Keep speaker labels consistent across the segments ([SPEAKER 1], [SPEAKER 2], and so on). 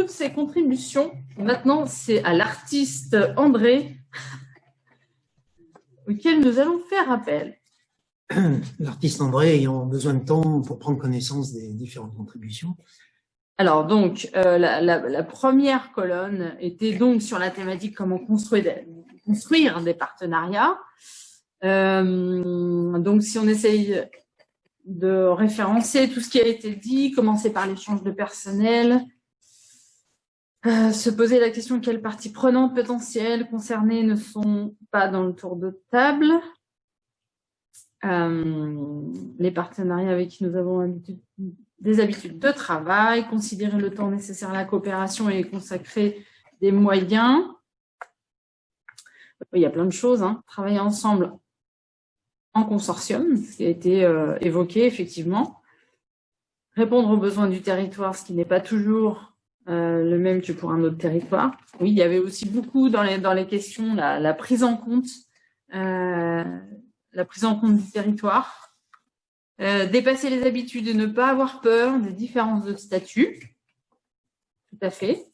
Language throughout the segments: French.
[SPEAKER 1] toutes ces contributions. Maintenant, c'est à l'artiste André auquel nous allons faire appel.
[SPEAKER 2] L'artiste André ayant besoin de temps pour prendre connaissance des différentes contributions.
[SPEAKER 1] Alors donc, la première colonne était donc sur la thématique comment construire des partenariats. Donc si on essaye de référencer tout ce qui a été dit, commencer par l'échange de personnel, se poser la question quelles parties prenantes potentielles concernées ne sont pas dans le tour de table. Les partenariats avec qui nous avons des habitudes de travail, considérer le temps nécessaire à la coopération et consacrer des moyens. Il y a plein de choses, hein. Travailler ensemble en consortium, ce qui a été évoqué effectivement. Répondre aux besoins du territoire, ce qui n'est pas toujours le même que pour un autre territoire. Oui, il y avait aussi beaucoup dans les questions la prise en compte du territoire. Dépasser les habitudes et ne pas avoir peur des différences de statut. Tout à fait.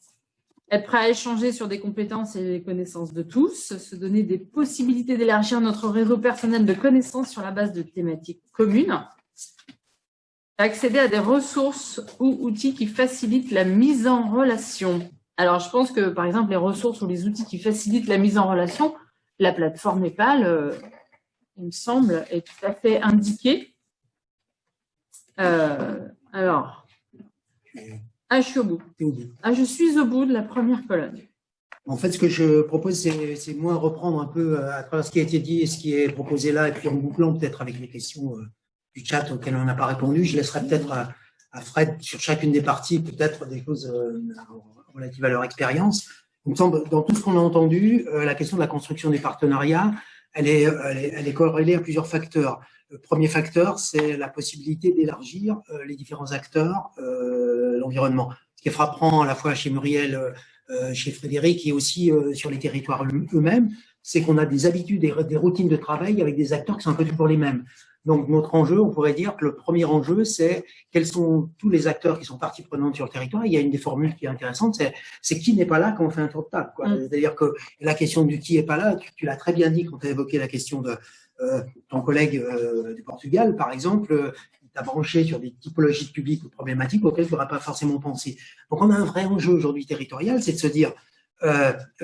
[SPEAKER 1] Être prêt à échanger sur des compétences et les connaissances de tous. Se donner des possibilités d'élargir notre réseau personnel de connaissances sur la base de thématiques communes. Accéder à des ressources ou outils qui facilitent la mise en relation. Alors, je pense que, par exemple, les ressources ou les outils qui facilitent la mise en relation, la plateforme Népal, il me semble, est tout à fait indiquée. Alors, je suis au bout. Je suis au bout de la première colonne.
[SPEAKER 2] En fait, ce que je propose, c'est moi reprendre un peu à travers ce qui a été dit et ce qui est proposé là, et puis en bouclant peut-être avec les questions du chat auxquelles on n'a pas répondu. Je laisserai peut-être à Fred sur chacune des parties peut-être des choses relatives à leur expérience. Il me semble, dans tout ce qu'on a entendu, la question de la construction des partenariats, elle est corrélée à plusieurs facteurs. Le premier facteur, c'est la possibilité d'élargir les différents acteurs, l'environnement. Ce qui est frappant à la fois chez Muriel, chez Frédéric et aussi sur les territoires eux-mêmes, c'est qu'on a des habitudes et des routines de travail avec des acteurs qui sont un peu toujours les mêmes. Donc notre enjeu, on pourrait dire que le premier enjeu, c'est quels sont tous les acteurs qui sont partie prenante sur le territoire. Il y a une des formules qui est intéressante, c'est qui n'est pas là quand on fait un tour de table, quoi. C'est-à-dire que la question du qui n'est pas là, tu l'as très bien dit quand tu as évoqué la question de ton collègue du Portugal, par exemple, il t'a branché sur des typologies de publics ou problématiques auxquelles tu n'aurais pas forcément pensé. Donc on a un vrai enjeu aujourd'hui territorial, c'est de se dire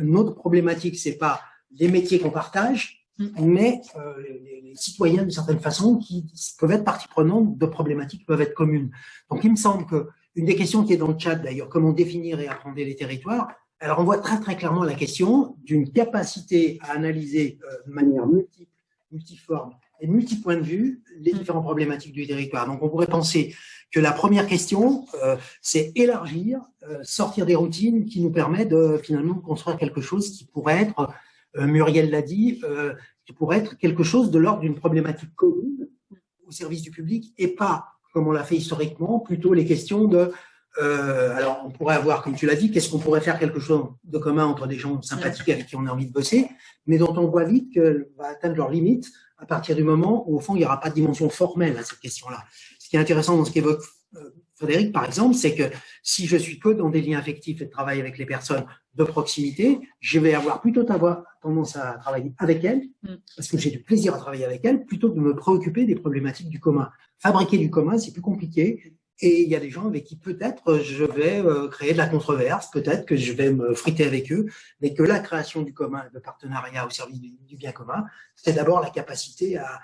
[SPEAKER 2] notre problématique, c'est pas les métiers qu'on partage, mais les citoyens, d'une certaine façon, qui peuvent être partie prenante de problématiques qui peuvent être communes. Donc, il me semble que une des questions qui est dans le chat, d'ailleurs, comment définir et appréhender les territoires, alors on voit très, très clairement la question d'une capacité à analyser de manière multiforme et multi-point de vue les différentes problématiques du territoire. Donc, on pourrait penser que la première question, c'est élargir, sortir des routines qui nous permettent de, finalement, construire quelque chose qui pourrait être Muriel l'a dit, qui pourrait être quelque chose de l'ordre d'une problématique commune au service du public et pas, comme on l'a fait historiquement, plutôt les questions de… alors, on pourrait avoir, comme tu l'as dit, qu'est-ce qu'on pourrait faire quelque chose de commun entre des gens sympathiques avec qui on a envie de bosser, mais dont on voit vite qu'elle va atteindre leurs limites à partir du moment où, au fond, il n'y aura pas de dimension formelle à cette question-là. Ce qui est intéressant dans ce qu'évoque Frédéric, par exemple, c'est que si je suis que dans des liens affectifs et de travail avec les personnes de proximité, je vais avoir plutôt tendance à travailler avec elles, parce que j'ai du plaisir à travailler avec elles, plutôt que de me préoccuper des problématiques du commun. Fabriquer du commun, c'est plus compliqué. Et il y a des gens avec qui peut-être je vais créer de la controverse, peut-être que je vais me friter avec eux, mais que la création du commun, le partenariat au service du bien commun, c'est d'abord la capacité à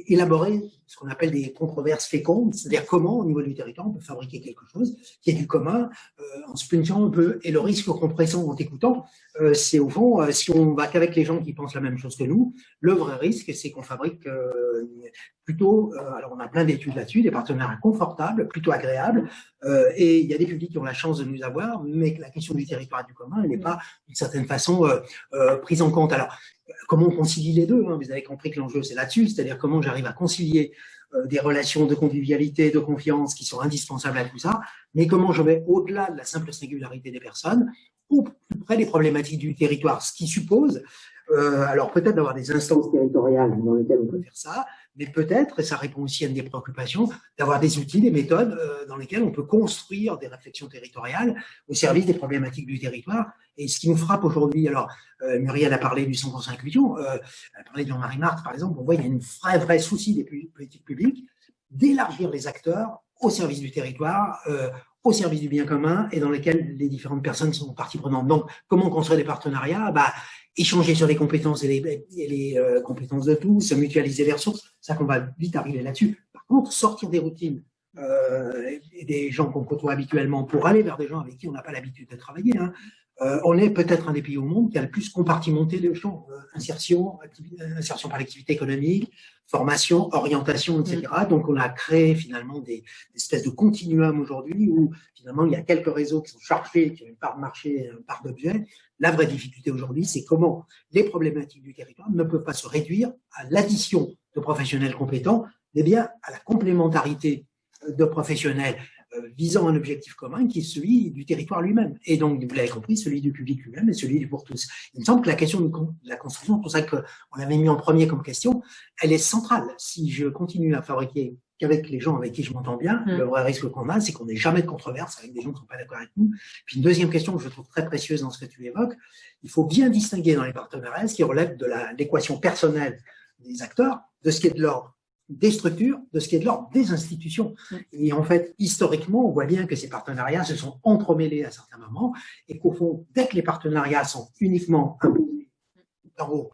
[SPEAKER 2] élaborer ce qu'on appelle des controverses fécondes, c'est-à-dire comment, au niveau du territoire, on peut fabriquer quelque chose qui est du commun, en se punchant un peu. Et le risque qu'on pressent en t'écoutant, c'est au fond, si on va qu'avec les gens qui pensent la même chose que nous, le vrai risque, c'est qu'on fabrique plutôt, alors on a plein d'études là-dessus, des partenariats confortables, plutôt agréables, et il y a des publics qui ont la chance de nous avoir, mais que la question du territoire et du commun, elle n'est pas d'une certaine façon prise en compte. Alors, comment on concilie les deux, hein, vous avez compris que l'enjeu c'est là-dessus, c'est-à-dire comment j'arrive à concilier des relations de convivialité, de confiance qui sont indispensables à tout ça, mais comment je vais au-delà de la simple singularité des personnes, ou plus près des problématiques du territoire, ce qui suppose Alors peut-être d'avoir des instances territoriales dans lesquelles on peut faire ça, mais peut-être, et ça répond aussi à une des préoccupations, d'avoir des outils, des méthodes dans lesquelles on peut construire des réflexions territoriales au service des problématiques du territoire. Et ce qui nous frappe aujourd'hui, alors Muriel a parlé du 100% inclusion, elle a parlé de Jean-Marie Marthe par exemple, on voit qu'il y a un vrai souci des politiques publiques d'élargir les acteurs au service du territoire, au service du bien commun et dans lesquels les différentes personnes sont partie prenante. Donc, comment construire des partenariats? Échanger sur les compétences et les compétences de tous, mutualiser les ressources, ça qu'on va vite arriver là-dessus. Par contre, sortir des routines et des gens qu'on côtoie habituellement pour aller vers des gens avec qui on n'a pas l'habitude de travailler. On est peut-être un des pays au monde qui a le plus compartimenté les champs. Insertion par l'activité économique, formation, orientation, etc. Donc, on a créé finalement des espèces de continuum aujourd'hui où finalement il y a quelques réseaux qui sont chargés, qui ont une part de marché, une part d'objet. La vraie difficulté aujourd'hui, c'est comment les problématiques du territoire ne peuvent pas se réduire à l'addition de professionnels compétents, mais bien à la complémentarité de professionnels visant un objectif commun qui est celui du territoire lui-même. Et donc, vous l'avez compris, celui du public lui-même et celui du pour tous. Il me semble que la question de la construction, c'est pour ça qu'on l'avait mis en premier comme question, elle est centrale. Si je continue à fabriquer qu'avec les gens avec qui je m'entends bien, le vrai risque qu'on a, c'est qu'on n'ait jamais de controverse avec des gens qui ne sont pas d'accord avec nous. Puis une deuxième question que je trouve très précieuse dans ce que tu évoques, il faut bien distinguer dans les partenariats ce qui relève de l'équation personnelle des acteurs, de ce qui est de l'ordre des structures, de ce qui est de l'ordre des institutions. Et en fait, historiquement, on voit bien que ces partenariats se sont entremêlés à certains moments et qu'au fond, dès que les partenariats sont uniquement imposés d'en haut,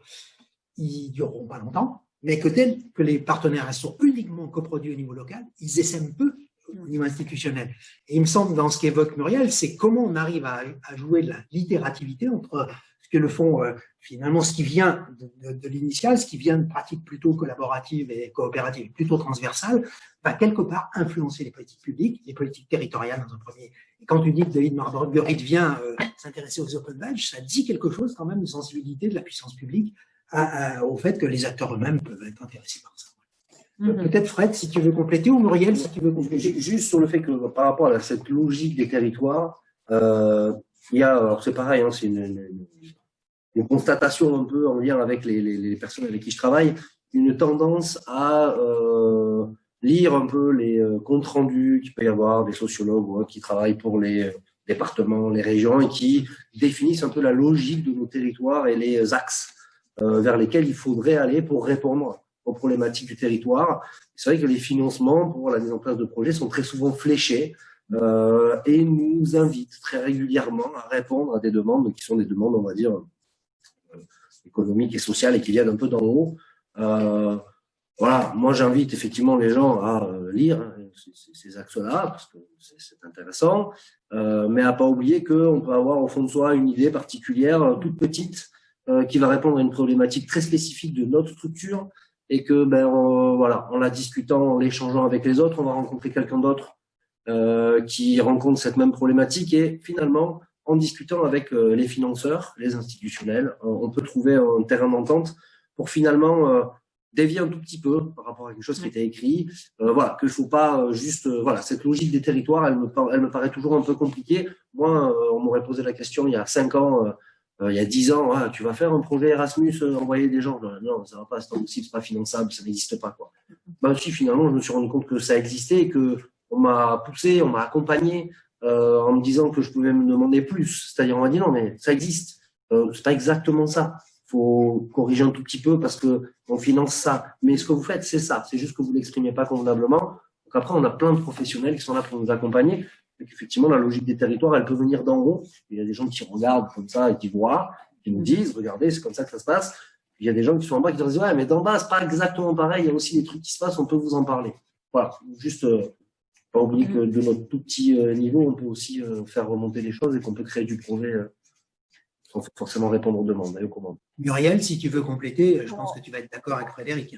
[SPEAKER 2] ils dureront pas longtemps, mais que dès que les partenariats sont uniquement coproduits au niveau local, ils essaiment peu au niveau institutionnel. Et il me semble, dans ce qu'évoque Muriel, c'est comment on arrive à jouer de la littérativité entre ce que le font finalement ce qui vient de l'initial, ce qui vient de pratiques plutôt collaboratives et coopératives, plutôt transversales, va quelque part influencer les politiques publiques, les politiques territoriales dans un premier. Et quand tu dis que David Marguerite vient s'intéresser aux Open Badges, ça dit quelque chose quand même de sensibilité de la puissance publique au fait que les acteurs eux-mêmes peuvent être intéressés par ça. Peut-être Fred, si tu veux compléter, ou Muriel, si tu veux compléter.
[SPEAKER 3] Juste sur le fait que par rapport à cette logique des territoires, il y a, alors c'est pareil, hein, c'est une constatation un peu en lien avec les personnes avec qui je travaille, une tendance à lire un peu les comptes rendus qu'il peut y avoir des sociologues qui travaillent pour les départements, les régions et qui définissent un peu la logique de nos territoires et les axes vers lesquels il faudrait aller pour répondre aux problématiques du territoire. C'est vrai que les financements pour la mise en place de projets sont très souvent fléchés et nous invitent très régulièrement à répondre à des demandes qui sont des demandes, on va dire, économiques et sociales et qui viennent un peu d'en haut. Voilà, moi j'invite effectivement les gens à lire ces axes-là parce que c'est intéressant, mais à pas oublier qu'on peut avoir au fond de soi une idée particulière, toute petite, qui va répondre à une problématique très spécifique de notre structure et que voilà, en la discutant, en l'échangeant avec les autres, on va rencontrer quelqu'un d'autre qui rencontre cette même problématique et finalement, en discutant avec les financeurs, les institutionnels, on peut trouver un terrain d'entente pour finalement dévier un tout petit peu par rapport à quelque chose qui était écrit. Voilà, qu'il faut pas juste voilà, cette logique des territoires, elle me paraît toujours un peu compliquée. Moi, on m'aurait posé la question il y a 5 ans, il y a 10 ans, tu vas faire un projet Erasmus, envoyer des gens. Non, ça va pas, c'est pas possible, c'est pas finançable, ça n'existe pas, quoi. Si finalement, je me suis rendu compte que ça existait et que on m'a poussé, on m'a accompagné, en me disant que je pouvais me demander plus. C'est-à-dire, on m'a dit non, mais ça existe. C'est pas exactement ça. Faut corriger un tout petit peu parce que on finance ça. Mais ce que vous faites, c'est ça. C'est juste que vous l'exprimez pas convenablement. Donc après, on a plein de professionnels qui sont là pour nous accompagner. Et qu'effectivement, la logique des territoires, elle peut venir d'en haut. Il y a des gens qui regardent comme ça et qui voient, qui nous disent, regardez, c'est comme ça que ça se passe. Il y a des gens qui sont en bas qui disent, ouais, mais d'en bas, c'est pas exactement pareil. Il y a aussi des trucs qui se passent, on peut vous en parler. Voilà. Juste, pas oublier que de notre tout petit niveau, on peut aussi faire remonter les choses et qu'on peut créer du projet sans forcément répondre aux demandes et aux commandes.
[SPEAKER 2] Muriel, si tu veux compléter, je pense que tu vas être d'accord avec Frédéric.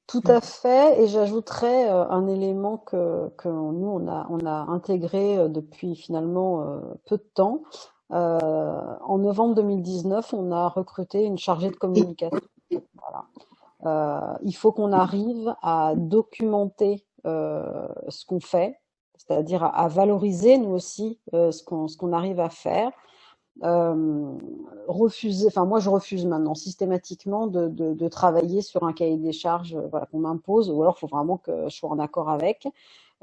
[SPEAKER 4] Tout à fait, et j'ajouterais un élément que nous on a intégré depuis finalement peu de temps. En novembre 2019, on a recruté une chargée de communication. Voilà. Il faut qu'on arrive à documenter ce qu'on fait, c'est-à-dire à valoriser nous aussi ce qu'on arrive à faire. refuser, enfin moi je refuse maintenant systématiquement de travailler sur un cahier des charges voilà, qu'on m'impose, ou alors il faut vraiment que je sois en accord avec.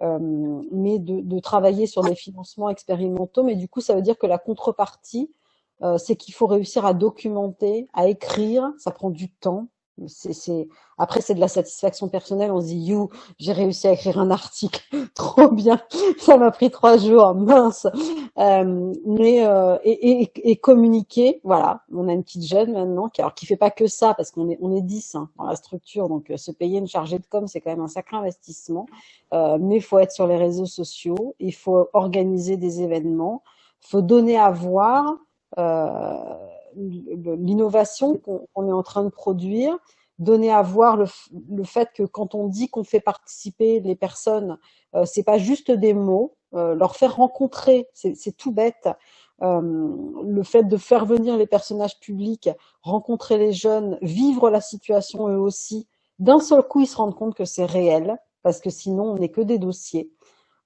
[SPEAKER 4] Mais de travailler sur des financements expérimentaux, mais du coup ça veut dire que la contrepartie, c'est qu'il faut réussir à documenter, à écrire, ça prend du temps. Après, c'est de la satisfaction personnelle. On se dit, you, j'ai réussi à écrire un article, trop bien. Ça m'a pris 3 jours, mince. Et communiquer, voilà. On a une petite jeune maintenant qui fait pas que ça, parce on est 10 hein, dans la structure, donc se payer une chargée de com, c'est quand même un sacré investissement. Mais il faut être sur les réseaux sociaux, il faut organiser des événements, il faut donner à voir l'innovation qu'on est en train de produire, donner à voir le fait que quand on dit qu'on fait participer les personnes, c'est pas juste des mots, leur faire rencontrer, c'est tout bête. Le fait de faire venir les personnages publics, rencontrer les jeunes, vivre la situation eux aussi, d'un seul coup ils se rendent compte que c'est réel, parce que sinon on n'est que des dossiers.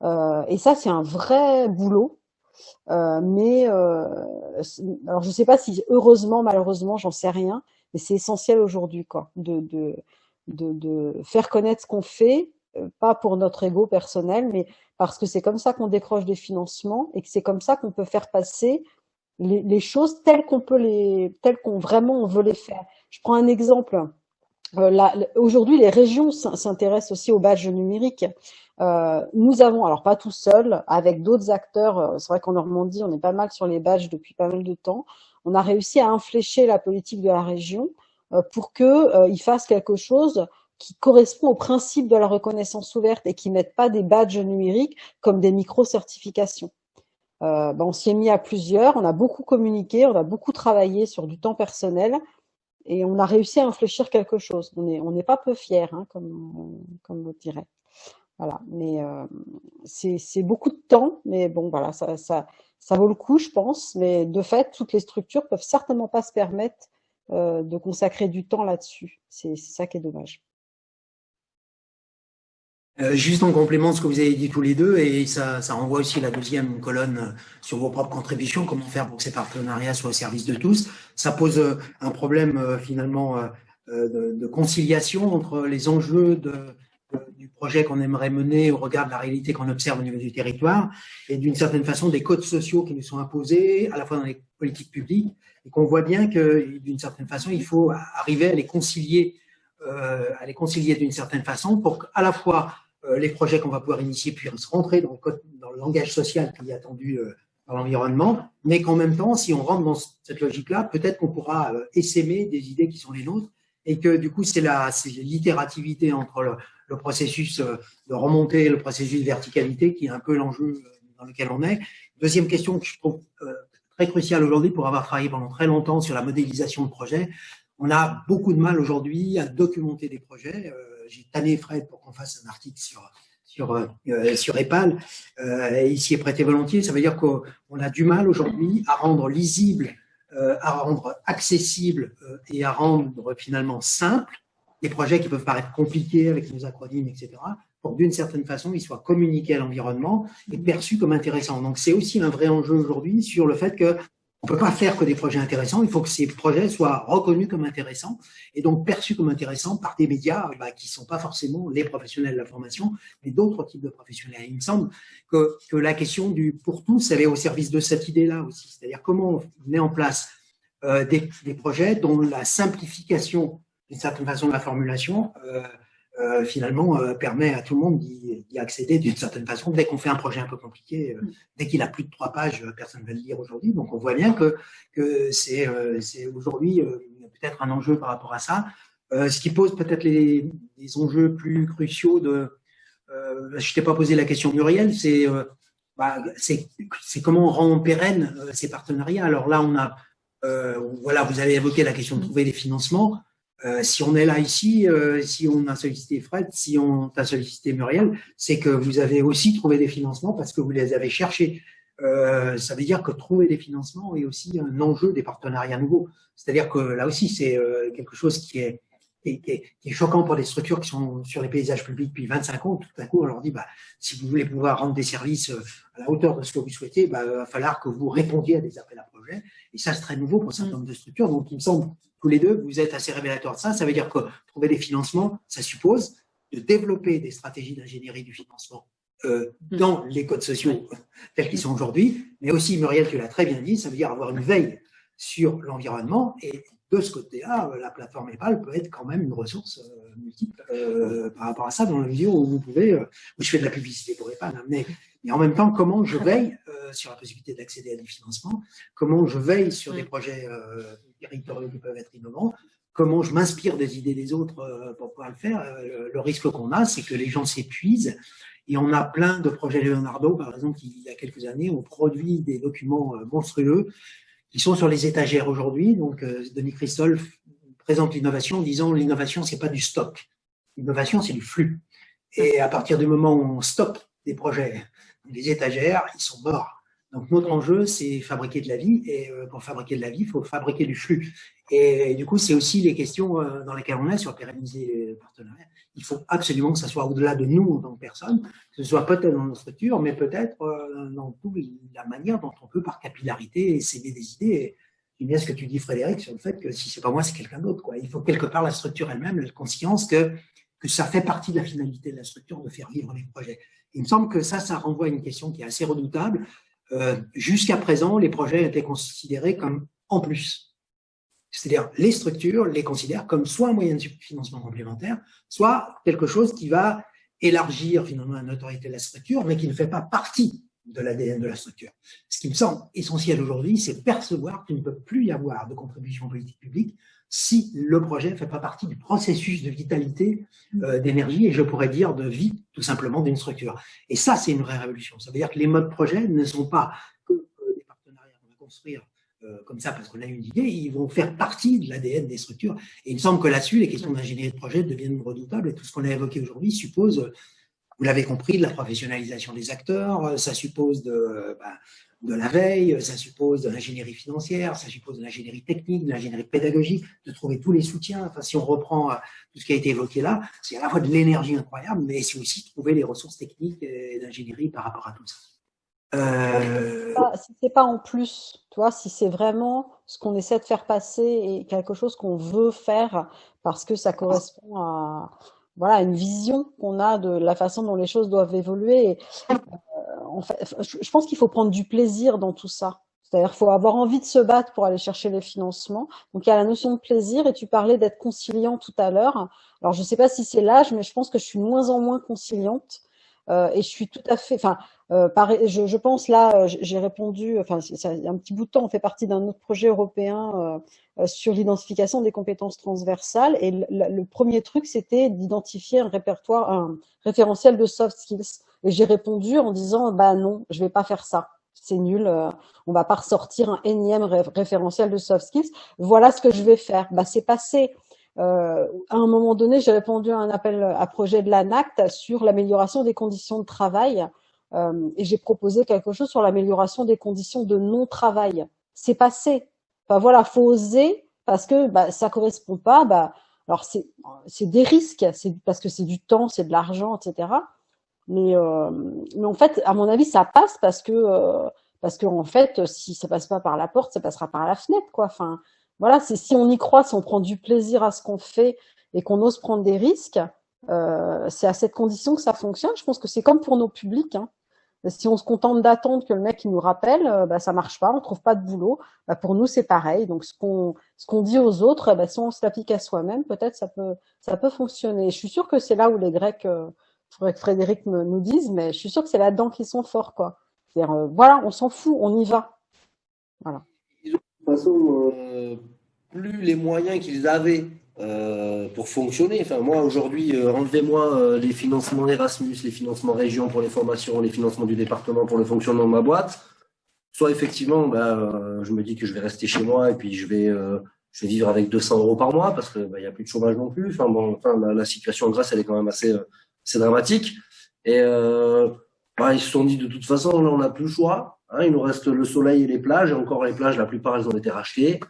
[SPEAKER 4] Et ça c'est un vrai boulot. Alors je sais pas si heureusement, malheureusement, j'en sais rien, mais c'est essentiel aujourd'hui, quoi, de faire connaître ce qu'on fait, pas pour notre ego personnel, mais parce que c'est comme ça qu'on décroche des financements et que c'est comme ça qu'on peut faire passer les choses telles qu'on vraiment on veut les faire. Je prends un exemple. Aujourd'hui, les régions s'intéressent aussi aux badges numériques. Nous avons, alors pas tout seul, avec d'autres acteurs, c'est vrai qu'en Normandie, on est pas mal sur les badges depuis pas mal de temps. On a réussi à infléchir la politique de la région pour qu'ils fassent quelque chose qui correspond au principe de la reconnaissance ouverte et qui ne mettent pas des badges numériques comme des micro-certifications. On s'y est mis à plusieurs, on a beaucoup communiqué, on a beaucoup travaillé sur du temps personnel. Et on a réussi à infléchir quelque chose. On n'est pas peu fiers, hein, comme on dirait. Voilà. Mais c'est beaucoup de temps, mais bon, voilà, ça vaut le coup, je pense. Mais de fait, toutes les structures peuvent certainement pas se permettre de consacrer du temps là-dessus. C'est ça qui est dommage.
[SPEAKER 2] Juste en complément de ce que vous avez dit tous les deux, et ça renvoie aussi la deuxième colonne sur vos propres contributions, comment faire pour que ces partenariats soient au service de tous. Ça pose un problème finalement de conciliation entre les enjeux du projet qu'on aimerait mener au regard de la réalité qu'on observe au niveau du territoire et d'une certaine façon des codes sociaux qui nous sont imposés à la fois dans les politiques publiques et qu'on voit bien que d'une certaine façon il faut arriver à les concilier d'une certaine façon pour qu'à la fois les projets qu'on va pouvoir initier puissent rentrer dans le langage social qui est attendu par l'environnement, mais qu'en même temps, si on rentre dans cette logique-là, peut-être qu'on pourra essaimer des idées qui sont les nôtres et que du coup, c'est l'itérativité entre le processus de remontée et le processus de verticalité qui est un peu l'enjeu dans lequel on est. Deuxième question que je trouve très cruciale aujourd'hui pour avoir travaillé pendant très longtemps sur la modélisation de projets. On a beaucoup de mal aujourd'hui à documenter des projets. J'ai tanné Fred pour qu'on fasse un article sur EPAL. Il s'y est prêté volontiers. Ça veut dire qu'on a du mal aujourd'hui à rendre lisible, à rendre accessible et à rendre finalement simple des projets qui peuvent paraître compliqués avec nos acronymes, etc., pour d'une certaine façon, ils soient communiqués à l'environnement et perçus comme intéressants. Donc, c'est aussi un vrai enjeu aujourd'hui sur le fait que on ne peut pas faire que des projets intéressants, il faut que ces projets soient reconnus comme intéressants et donc perçus comme intéressants par des médias qui ne sont pas forcément les professionnels de la formation, mais d'autres types de professionnels. Il me semble que la question du pour tous, elle est au service de cette idée-là aussi. C'est-à-dire comment on met en place des projets dont la simplification, d'une certaine façon, de la formulation finalement permet à tout le monde d'y accéder d'une certaine façon. Dès qu'on fait un projet un peu compliqué, dès qu'il a plus de 3 pages, personne ne va le lire aujourd'hui. Donc on voit bien que c'est aujourd'hui peut-être un enjeu par rapport à ça. Ce qui pose peut-être les enjeux plus cruciaux je t'ai pas posé la question Muriel, c'est comment on rend pérenne ces partenariats. Alors là, on a voilà, vous avez évoqué la question de trouver des financements. Si on est là ici, si on a sollicité Fred, si on t'a sollicité Muriel, c'est que vous avez aussi trouvé des financements parce que vous les avez cherchés. Ça veut dire que trouver des financements est aussi un enjeu des partenariats nouveaux. C'est-à-dire que là aussi, c'est quelque chose qui est qui est choquant pour des structures qui sont sur les paysages publics depuis 25 ans. Tout à coup, on leur dit, si vous voulez pouvoir rendre des services à la hauteur de ce que vous souhaitez, il va falloir que vous répondiez à des appels à projets. Et ça, c'est très nouveau pour un certain nombre de structures. Donc, il me semble, tous les deux, vous êtes assez révélateurs de ça. Ça veut dire que trouver des financements, ça suppose de développer des stratégies d'ingénierie du financement dans les codes sociaux tels qu'ils sont aujourd'hui. Mais aussi, Muriel, tu l'as très bien dit, ça veut dire avoir une veille sur l'environnement. Et de ce côté-là, la plateforme EPAL peut être quand même une ressource multiple par rapport à ça, dans la mesure où vous pouvez, où je fais de la publicité pour EPAL, mais en même temps, comment je veille sur la possibilité d'accéder à des financements, comment je veille sur des projets territoriaux qui peuvent être innovants, comment je m'inspire des idées des autres pour pouvoir le faire. Le risque qu'on a, c'est que les gens s'épuisent. Et on a plein de projets Leonardo, par exemple, qui, il y a quelques années, ont produit des documents monstrueux qui sont sur les étagères aujourd'hui. Donc, Denis Christophe présente l'innovation en disant l'innovation, c'est pas du stock. L'innovation, c'est du flux. Et à partir du moment où on stocke des projets dans les étagères, ils sont morts. Donc, notre enjeu, c'est fabriquer de la vie. Et pour fabriquer de la vie, il faut fabriquer du flux. Et du coup, c'est aussi les questions dans lesquelles on est sur pérenniser le partenariat. Il faut absolument que ça soit au-delà de nous en tant que personne, que ce soit peut-être dans nos structures, mais peut-être dans toute la manière dont on peut, par capillarité, s'aimer des idées. J'aime bien ce que tu dis, Frédéric, sur le fait que si c'est pas moi, c'est quelqu'un d'autre, quoi. Il faut quelque part la structure elle-même, la conscience que ça fait partie de la finalité de la structure de faire vivre les projets. Il me semble que ça renvoie à une question qui est assez redoutable. Jusqu'à présent, les projets étaient considérés comme en plus. C'est-à-dire, les structures les considèrent comme soit un moyen de financement complémentaire, soit quelque chose qui va élargir finalement la notoriété de la structure, mais qui ne fait pas partie de l'ADN de la structure. Ce qui me semble essentiel aujourd'hui, c'est percevoir qu'il ne peut plus y avoir de contribution politique publique si le projet ne fait pas partie du processus de vitalité, d'énergie, et je pourrais dire de vie, tout simplement, d'une structure. Et ça, c'est une vraie révolution. Ça veut dire que les modes projets ne sont pas que des partenariats qu'on va construire comme ça parce qu'on a une idée, ils vont faire partie de l'ADN des structures. Et il me semble que là-dessus, les questions d'ingénierie de projet deviennent redoutables, et tout ce qu'on a évoqué aujourd'hui suppose, vous l'avez compris, de la professionnalisation des acteurs, ça suppose de la veille, ça suppose de l'ingénierie financière, ça suppose de l'ingénierie technique, de l'ingénierie pédagogique, de trouver tous les soutiens. Enfin, si on reprend tout ce qui a été évoqué là, c'est à la fois de l'énergie incroyable, mais c'est aussi trouver les ressources techniques et d'ingénierie par rapport à tout ça.
[SPEAKER 4] Si c'est pas en plus, tu vois, si c'est vraiment ce qu'on essaie de faire passer et quelque chose qu'on veut faire parce que ça correspond à, voilà, une vision qu'on a de la façon dont les choses doivent évoluer. Et, en fait, je pense qu'il faut prendre du plaisir dans tout ça. C'est-à-dire qu'il faut avoir envie de se battre pour aller chercher les financements. Donc, il y a la notion de plaisir, et tu parlais d'être conciliant tout à l'heure. Alors, je sais pas si c'est l'âge, mais je pense que je suis de moins en moins conciliante. Et je suis tout à fait, je pense là, j'ai répondu, il y a un petit bout de temps, on fait partie d'un autre projet européen sur l'identification des compétences transversales, et le premier truc, c'était d'identifier un référentiel de soft skills. Et j'ai répondu en disant, bah non, je vais pas faire ça. C'est nul, on va pas ressortir un énième référentiel de soft skills. Voilà ce que je vais faire. Bah, c'est passé. À un moment donné, j'ai répondu à un appel à projet de l'ANACT sur l'amélioration des conditions de travail, et j'ai proposé quelque chose sur l'amélioration des conditions de non-travail. C'est passé. Enfin voilà, faut oser, parce que ça correspond pas. Alors c'est des risques, c'est parce que c'est du temps, c'est de l'argent, etc. Mais en fait, à mon avis, ça passe parce que en fait, si ça passe pas par la porte, ça passera par la fenêtre, quoi. Enfin. Voilà, c'est si on y croit, si on prend du plaisir à ce qu'on fait et qu'on ose prendre des risques, c'est à cette condition que ça fonctionne. Je pense que c'est comme pour nos publics, hein. Si on se contente d'attendre que le mec il nous rappelle, ça marche pas, on trouve pas de boulot. Pour nous c'est pareil. Donc ce qu'on dit aux autres, si on se l'applique à soi-même, peut-être ça peut fonctionner. Je suis sûre que c'est là où les Grecs, faudrait que Frédéric nous dise, mais je suis sûre que c'est là-dedans qu'ils sont forts, quoi. C'est-à-dire, voilà, on s'en fout, on y va. Voilà.
[SPEAKER 3] De toute façon, plus les moyens qu'ils avaient pour fonctionner. Enfin, moi, aujourd'hui, enlevez-moi les financements Erasmus, les financements région pour les formations, les financements du département pour le fonctionnement de ma boîte. Soit effectivement, je me dis que je vais rester chez moi et puis je vais vivre avec 200 € par mois parce que il y a plus de chômage non plus. La situation en Grèce, elle est quand même assez dramatique. Et ils se sont dit de toute façon, là, on n'a plus le choix. Hein, il nous reste le soleil et les plages. Et encore les plages, la plupart, elles ont été rachetées.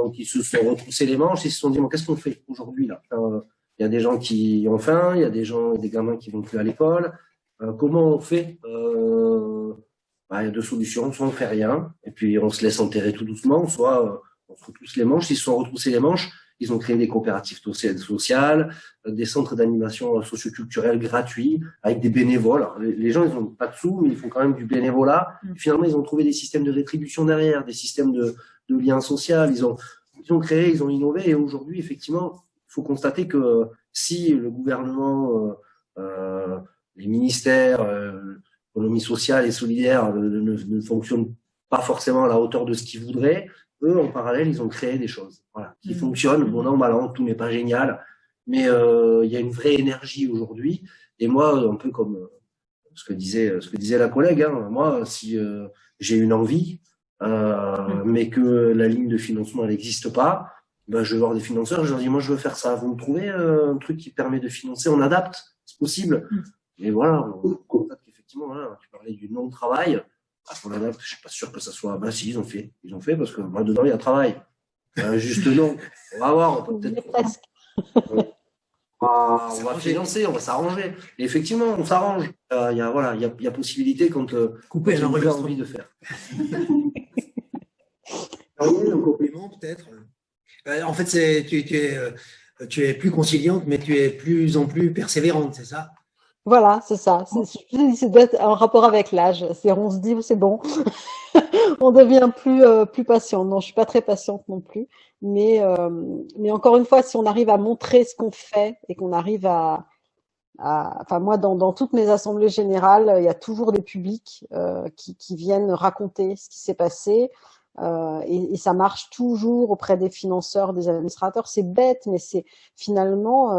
[SPEAKER 3] Donc, ils se sont retroussés les manches, ils se sont dit, bon, qu'est-ce qu'on fait aujourd'hui là? Il y a des gens qui ont faim, il y a des gamins qui vont plus à l'école. Comment on fait? Il y a deux solutions, soit on fait rien, et puis on se laisse enterrer tout doucement, soit on se retrousse les manches. Ils se sont retroussés les manches, ils ont créé des coopératives sociales, des centres d'animation socioculturelle gratuits, avec des bénévoles. Alors, les gens, ils n'ont pas de sous, mais ils font quand même du bénévolat. Et finalement, ils ont trouvé des systèmes de rétribution derrière, des systèmes de lien social. Ils ont créé, ils ont innové, et aujourd'hui, effectivement, il faut constater que si le gouvernement, les ministères, l'économie sociale et solidaire ne fonctionnent pas forcément à la hauteur de ce qu'ils voudraient, eux, en parallèle, ils ont créé des choses, voilà, qui fonctionnent. Bon an, mal an, tout n'est pas génial, mais il y a une vraie énergie aujourd'hui. Et moi, un peu comme ce que disait la collègue, hein, moi, si j'ai une envie, mais que la ligne de financement n'existe pas, ben, je vais voir des financeurs, je leur dis, moi, je veux faire ça. Vous me trouvez un truc qui permet de financer, on adapte, c'est possible. Et voilà, on constate qu'effectivement, voilà, tu parlais du non-travail. On adapte, je suis pas sûr que ça soit. Ben si, ils ont fait parce que moi dedans il y a travail. Juste non. On va voir, on peut peut-être. On va financer, on va s'arranger. Et effectivement, on s'arrange. Il y a possibilité quand
[SPEAKER 2] couper
[SPEAKER 3] on a envie de faire.
[SPEAKER 2] Un complément peut-être. En fait, tu es plus conciliante, mais tu es plus en plus persévérante, c'est ça?
[SPEAKER 4] Voilà, c'est ça. C'est doit être en rapport avec l'âge. On se dit, c'est bon, on devient plus patient. Non, je suis pas très patiente non plus. Mais encore une fois, si on arrive à montrer ce qu'on fait et qu'on arrive enfin moi, dans toutes mes assemblées générales, il y a toujours des publics qui viennent raconter ce qui s'est passé. Et ça marche toujours auprès des financeurs, des administrateurs. C'est bête, mais c'est finalement,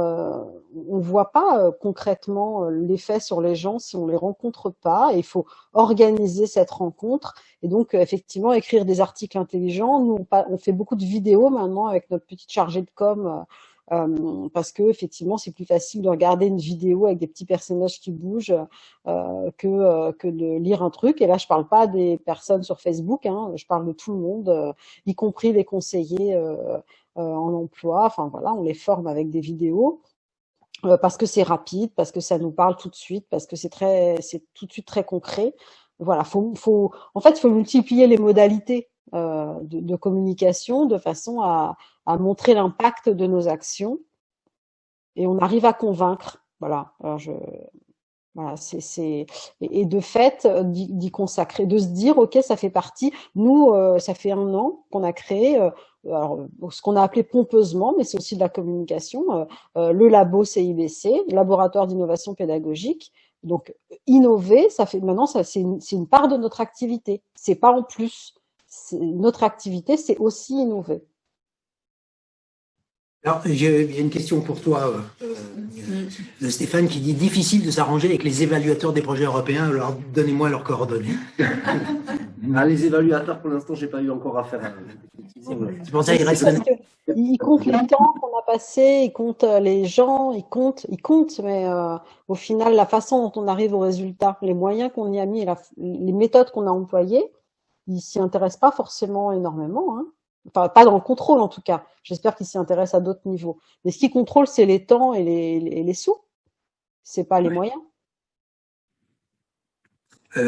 [SPEAKER 4] on voit pas concrètement l'effet sur les gens si on les rencontre pas. Et il faut organiser cette rencontre. Et donc, effectivement, écrire des articles intelligents. Nous, on fait beaucoup de vidéos maintenant avec notre petite chargée de com. Parce que effectivement c'est plus facile de regarder une vidéo avec des petits personnages qui bougent que de lire un truc. Et là je parle pas des personnes sur Facebook, hein, je parle de tout le monde, y compris les conseillers en emploi. Enfin voilà, on les forme avec des vidéos parce que c'est rapide, parce que ça nous parle tout de suite, parce que c'est tout de suite très concret. Voilà, en fait, il faut multiplier les modalités de communication de façon à montrer l'impact de nos actions, et on arrive à convaincre. Voilà. Alors voilà, et de fait d'y consacrer, de se dire ok, ça fait partie. Nous, ça fait 1 an qu'on a créé alors, ce qu'on a appelé pompeusement, mais c'est aussi de la communication, le labo CIBC, laboratoire d'innovation pédagogique. Donc innover, ça fait maintenant c'est une part de notre activité. C'est pas en plus. Notre activité, c'est aussi innover.
[SPEAKER 2] Alors, il y a une question pour toi, de Stéphane, qui dit « Difficile de s'arranger avec les évaluateurs des projets européens, alors donnez-moi leurs coordonnées. »
[SPEAKER 3] Les évaluateurs, pour l'instant, j'ai pas eu encore affaire.
[SPEAKER 2] C'est pour ça qu'il reste...
[SPEAKER 4] Ils comptent les temps qu'on a passé, ils comptent les gens, ils comptent, mais au final, la façon dont on arrive au résultat, les moyens qu'on y a mis, les méthodes qu'on a employées, ils s'y intéressent pas forcément énormément, hein. Enfin, pas dans le contrôle en tout cas. J'espère qu'ils s'y intéressent à d'autres niveaux. Mais ce qui contrôle, c'est les temps et les sous. C'est pas les moyens.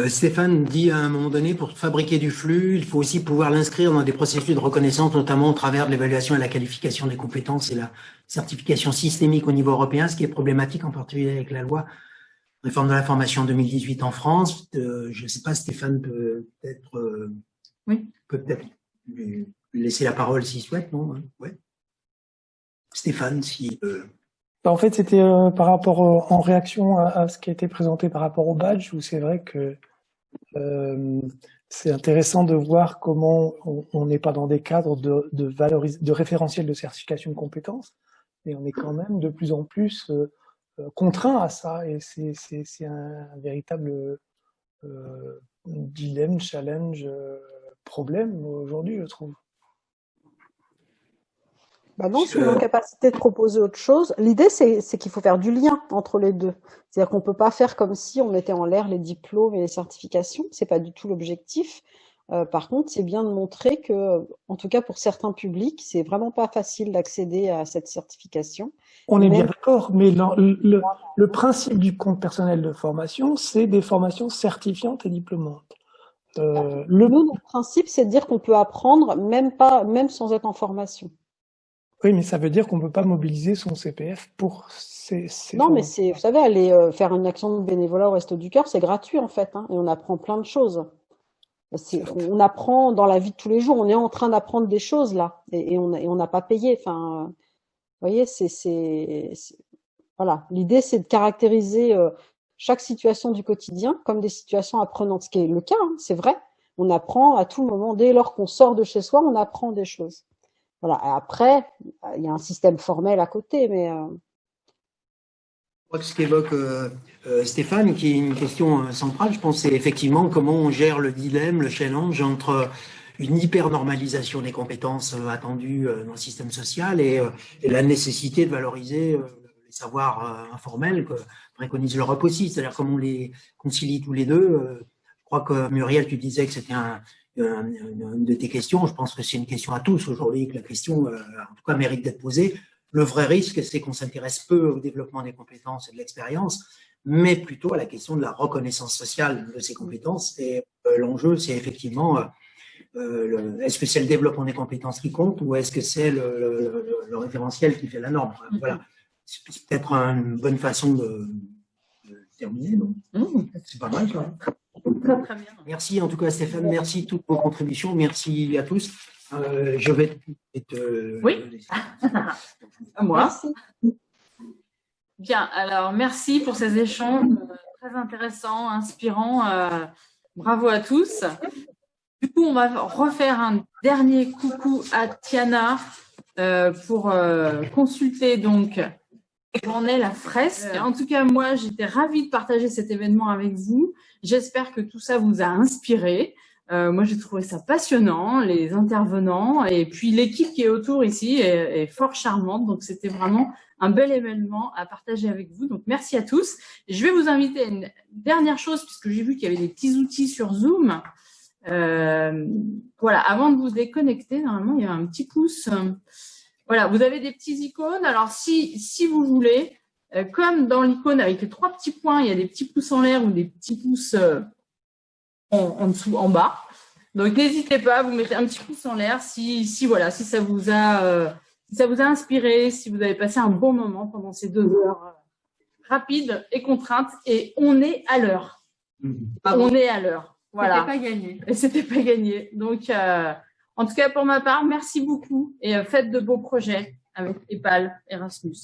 [SPEAKER 2] Stéphane dit à un moment donné, pour fabriquer du flux, il faut aussi pouvoir l'inscrire dans des processus de reconnaissance, notamment au travers de l'évaluation et la qualification des compétences et la certification systémique au niveau européen, ce qui est problématique en particulier avec la loi réforme de la formation 2018 en France. Je ne sais pas, Stéphane peut peut-être lui laisser la parole s'il souhaite, non? Ouais. Stéphane, si...
[SPEAKER 5] En fait, c'était par rapport en réaction à ce qui a été présenté par rapport au badge, où c'est vrai que c'est intéressant de voir comment on n'est pas dans des cadres de référentiel de certification de compétences, mais on est quand même de plus en plus contraint à ça, et c'est un véritable dilemme, challenge, problème aujourd'hui, je trouve.
[SPEAKER 4] Bah non, c'est une capacité de proposer autre chose. L'idée, c'est qu'il faut faire du lien entre les deux. C'est-à-dire qu'on peut pas faire comme si on mettait en l'air les diplômes et les certifications. C'est pas du tout l'objectif. Par contre, c'est bien de montrer que, en tout cas pour certains publics, c'est vraiment pas facile d'accéder à cette certification.
[SPEAKER 5] On est bien
[SPEAKER 4] Même-
[SPEAKER 5] d'accord, mais le principe du compte personnel de formation, c'est des formations certifiantes et diplômantes.
[SPEAKER 4] Nous, notre principe, c'est de dire qu'on peut apprendre même sans être en formation.
[SPEAKER 5] Oui, mais ça veut dire qu'on ne peut pas mobiliser son CPF pour ces
[SPEAKER 4] Non, mais
[SPEAKER 5] formations.
[SPEAKER 4] vous savez, aller faire une action de bénévolat au Resto du Cœur, c'est gratuit en fait, hein, et on apprend plein de choses. On apprend dans la vie de tous les jours, on est en train d'apprendre des choses là, et on n'a pas payé. Enfin, vous voyez, voilà. L'idée, c'est de caractériser chaque situation du quotidien comme des situations apprenantes, ce qui est le cas, hein, c'est vrai. On apprend à tout moment, dès lors qu'on sort de chez soi, on apprend des choses. Voilà. Et après, il y a un système formel à côté, mais
[SPEAKER 2] Je crois que ce qu'évoque Stéphane, qui est une question centrale, je pense, c'est effectivement comment on gère le dilemme, le challenge entre une hyper-normalisation des compétences attendues dans le système social et la nécessité de valoriser les savoirs informels que préconise l'Europe aussi. C'est-à-dire comment on les concilie tous les deux. Je crois que Muriel, tu disais que c'était une de tes questions. Je pense que c'est une question à tous aujourd'hui, que la question, en tout cas, mérite d'être posée. Le vrai risque, c'est qu'on s'intéresse peu au développement des compétences et de l'expérience, mais plutôt à la question de la reconnaissance sociale de ces compétences. Et l'enjeu, c'est effectivement, est-ce que c'est le développement des compétences qui compte ou est-ce que c'est le référentiel qui fait la norme? Voilà. C'est peut-être une bonne façon de terminer. C'est pas mal, ça.
[SPEAKER 1] Très, très bien.
[SPEAKER 2] Merci en tout cas, Stéphane. Merci de toutes vos contributions. Merci à tous. Je vais te
[SPEAKER 1] Oui.
[SPEAKER 2] laisser.
[SPEAKER 1] À moi.
[SPEAKER 4] merci.
[SPEAKER 1] Bien, alors merci pour ces échanges très intéressants, inspirants. Bravo à tous. Du coup, on va refaire un dernier coucou à Tiana pour consulter donc où en est la fresque. En tout cas, moi, j'étais ravie de partager cet événement avec vous. J'espère que tout ça vous a inspiré. Moi, j'ai trouvé ça passionnant, les intervenants, et puis l'équipe qui est autour ici est fort charmante. Donc, c'était vraiment un bel événement à partager avec vous. Donc, merci à tous. Je vais vous inviter à une dernière chose, puisque j'ai vu qu'il y avait des petits outils sur Zoom. Voilà, avant de vous déconnecter, normalement, il y a un petit pouce. Voilà, vous avez des petits icônes. Alors, si vous voulez, comme dans l'icône avec les 3 petits points, il y a des petits pouces en l'air ou des petits pouces en dessous, en bas. Donc, n'hésitez pas, vous mettez un petit pouce en l'air si ça vous a inspiré, si vous avez passé un bon moment pendant ces 2 heures rapides et contraintes. Et on est à l'heure. On est à l'heure. Voilà.
[SPEAKER 6] C'était pas gagné.
[SPEAKER 1] Et c'était pas gagné. Donc, en tout cas, pour ma part, merci beaucoup et faites de beaux projets avec EPAL Erasmus.